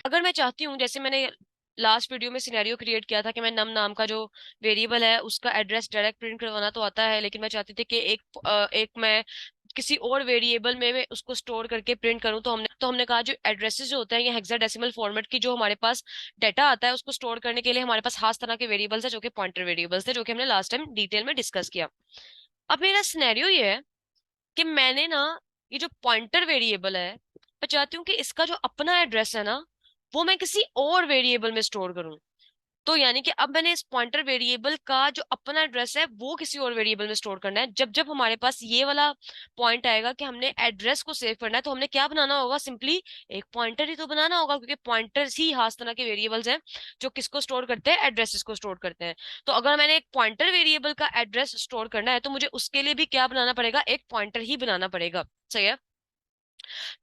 अगर मैं चाहती हूँ, जैसे मैंने लास्ट वीडियो में सिनेरियो क्रिएट किया था कि मैं नम नाम का जो वेरिएबल है उसका एड्रेस डायरेक्ट प्रिंट करवाना तो आता है, लेकिन मैं चाहती थी कि एक मैं किसी और वेरिएबल में मैं उसको स्टोर करके प्रिंट करूं, तो हमने कहा जो एड्रेसेस जो होते हैं ये हेक्साडेसिमल फॉर्मेट की जो हमारे पास डाटा आता है उसको स्टोर करने के लिए हमारे पास खास तरह के वेरिएबल्स है जो कि पॉइंटर वेरिएबल्स थे, जो कि हमने लास्ट टाइम डिटेल में डिस्कस किया। अब मेरा सिनेरियो ये है कि मैंने ना ये जो पॉइंटर वेरिएबल है, मैं चाहती हूँ कि इसका जो अपना एड्रेस है ना वो मैं किसी और वेरिएबल में स्टोर करूँ। तो यानी कि अब मैंने इस पॉइंटर वेरिएबल का जो अपना एड्रेस है वो किसी और वेरिएबल में स्टोर करना है। जब जब हमारे पास ये वाला पॉइंट आएगा कि हमने एड्रेस को सेव करना है, तो हमने क्या बनाना होगा, सिंपली एक पॉइंटर ही तो बनाना होगा, क्योंकि पॉइंटर्स ही खास तरह के वेरिएबल्स हैं जो किसको स्टोर करते हैं, एड्रेसेस को स्टोर करते हैं। तो अगर मैंने एक पॉइंटर वेरिएबल का एड्रेस स्टोर करना है तो मुझे उसके लिए भी क्या बनाना पड़ेगा, एक पॉइंटर ही बनाना पड़ेगा। सही है।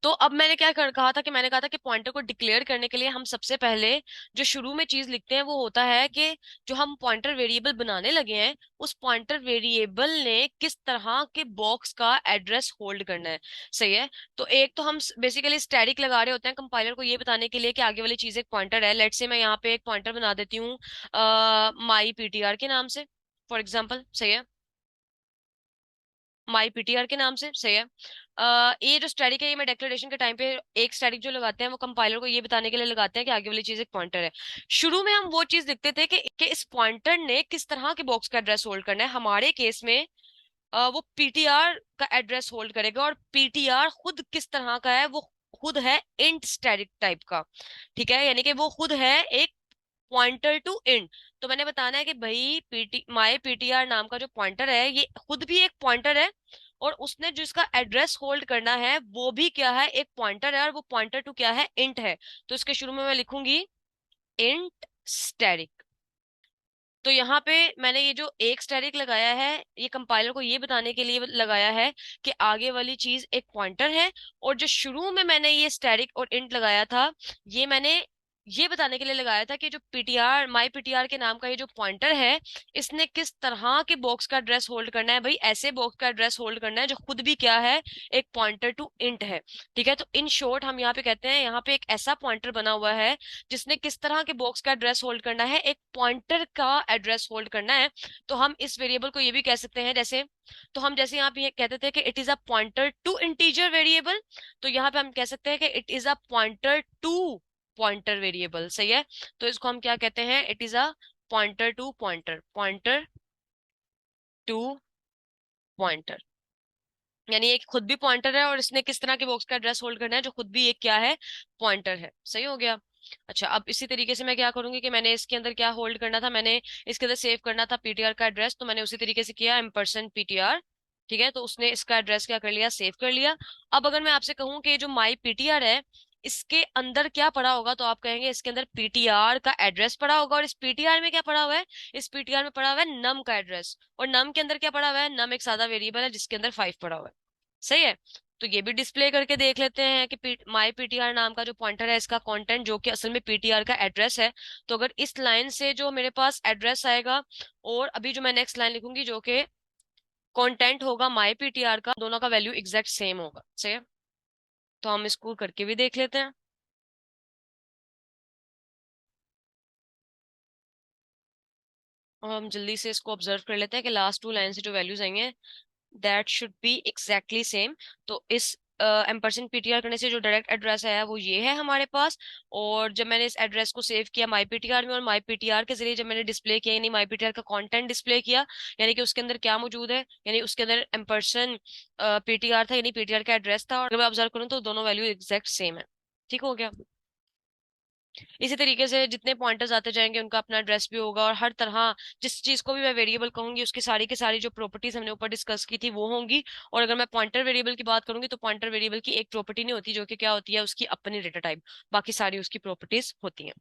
तो अब मैंने कहा था कि मैंने कहा था कि पॉइंटर को डिक्लेयर करने के लिए हम सबसे पहले जो शुरू में चीज लिखते हैं वो होता है कि जो हम पॉइंटर वेरिएबल बनाने लगे हैं उस पॉइंटर वेरिएबल ने किस तरह के बॉक्स का एड्रेस होल्ड करना है। सही है। तो एक तो हम बेसिकली स्टैटिक लगा रहे होते हैं कंपाइलर को ये बताने के लिए कि आगे वाली चीज एक पॉइंटर है। लेट्स से मैं यहाँ पे एक पॉइंटर बना देती हूँ माई पीटीआर के नाम से, फॉर एग्जाम्पल। सही है। माई पीटीआर के नाम से। सही है। ये जो स्टैटिक है ये मैं डिक्लेरेशन के टाइम पे एक स्टैटिक जो लगाते हैं वो कंपाइलर को ये बताने के लिए लगाते हैं कि आगे वाली चीज एक पॉइंटर है। शुरू में हम वो चीज लिखते थे कि इस पॉइंटर ने किस तरह के बॉक्स का एड्रेस होल्ड करना है। हमारे केस में वो पीटीआर का एड्रेस होल्ड करेगा, और पीटीआर खुद किस तरह का है, वो खुद है इंट स्टैटिक टाइप का। ठीक है, यानी कि वो खुद है एक पॉइंटर टू इंट। तो मैंने बताना है कि भाई माई पीटीआर नाम का जो पॉइंटर है ये खुद भी एक पॉइंटर है, और उसने जो इसका एड्रेस होल्ड करना है वो भी क्या है, एक पॉइंटर है, और वो पॉइंटर टू क्या है, इंट है। तो इसके शुरू में मैं लिखूंगी इंट स्टैटिक। तो यहाँ पे मैंने ये जो एक स्टैटिक लगाया है ये कंपाइलर को ये बताने के लिए लगाया है कि आगे वाली चीज एक पॉइंटर है, और जो शुरू में मैंने ये स्टैटिक और इंट लगाया था ये मैंने ये बताने के लिए लगाया था कि जो पीटीआर माई पीटीआर के नाम का ये जो पॉइंटर है इसने किस तरह के बॉक्स का एड्रेस होल्ड करना है। भाई ऐसे बॉक्स का एड्रेस होल्ड करना है जो खुद भी क्या है, एक पॉइंटर टू इंट है। ठीक है। तो इन शॉर्ट हम यहाँ पे कहते हैं यहाँ पे एक ऐसा पॉइंटर बना हुआ है जिसने किस तरह के बॉक्स का एड्रेस होल्ड करना है, एक पॉइंटर का एड्रेस होल्ड करना है। तो हम इस वेरिएबल को ये भी कह सकते हैं जैसे, तो हम जैसे यहाँ पे ये कहते थे कि it is a pointer to integer variable, तो यहाँ पे हम कह सकते हैं कि it is a pointer to pointer variable. सही है। तो इसको हम क्या कहते हैं, it is a pointer to pointer, pointer to pointer. यानी एक खुद भी पॉइंटर है और इसने किस तरह के बॉक्स का एड्रेस होल्ड करना है जो खुद भी एक क्या है, पॉइंटर है। सही हो गया। अच्छा, अब इसी तरीके से मैं क्या करूंगी कि मैंने इसके अंदर क्या होल्ड करना था, मैंने इसके अंदर सेव करना था पीटीआर का एड्रेस, तो मैंने उसी तरीके से किया एम्परसेंड पीटीआर। ठीक है। तो उसने इसका एड्रेस क्या कर लिया, सेव कर लिया। अब अगर मैं आपसे कहूँ कि जो माई पीटीआर है इसके अंदर क्या पड़ा होगा, तो आप कहेंगे इसके अंदर पीटीआर का एड्रेस पड़ा होगा, और इस पीटीआर में क्या पड़ा हुआ है, इस पीटीआर में पड़ा हुआ है नम का एड्रेस, और नम के अंदर क्या पड़ा हुआ है, नम एक सादा वेरिएबल है जिसके अंदर 5 पड़ा हुआ है। सही है। तो ये भी डिस्प्ले करके देख लेते हैं कि माई पीटीआर नाम का जो पॉइंटर है इसका कंटेंट जो कि असल में पीटीआर का एड्रेस है। तो अगर इस लाइन से जो मेरे पास एड्रेस आएगा और अभी जो मैं नेक्स्ट लाइन लिखूंगी जो कि कंटेंट होगा माई पीटीआर का, दोनों का वैल्यू एग्जैक्ट सेम होगा। सही है। तो हम इसको करके भी देख लेते हैं। और हम जल्दी से इसको ऑब्जर्व कर लेते हैं कि लास्ट 2 लाइन से जो वैल्यूज आएंगे that should be exactly same. तो इस एम्परसेंड पीटीआर करने से जो डायरेक्ट एड्रेस आया वो ये है हमारे पास। और जब मैंने इस एड्रेस को सेव किया माई पीटीआर में और माई पीटीआर के जरिए जब मैंने डिस्प्ले किया, यानी माई पीटीआर का कंटेंट डिस्प्ले किया, यानी कि उसके अंदर क्या मौजूद है, यानी उसके अंदर एम्परसेंड पीटीआर था, यानी पीटीआर का एड्रेस था, और अगर मैं ऑब्जर्व करूँ तो दोनों वैल्यू एग्जैक्ट सेम है। ठीक हो गया। इसी तरीके से जितने पॉइंटर्स आते जाएंगे उनका अपना एड्रेस भी होगा, और हर तरह जिस चीज को भी मैं वेरिएबल कहूंगी उसकी सारी की सारी जो प्रॉपर्टीज हमने ऊपर डिस्कस की थी वो होंगी। और अगर मैं पॉइंटर वेरिएबल की बात करूंगी तो पॉइंटर वेरिएबल की एक प्रॉपर्टी नहीं होती जो कि क्या होती है, उसकी अपनी डेटा टाइप, बाकी सारी उसकी प्रॉपर्टीज होती हैं।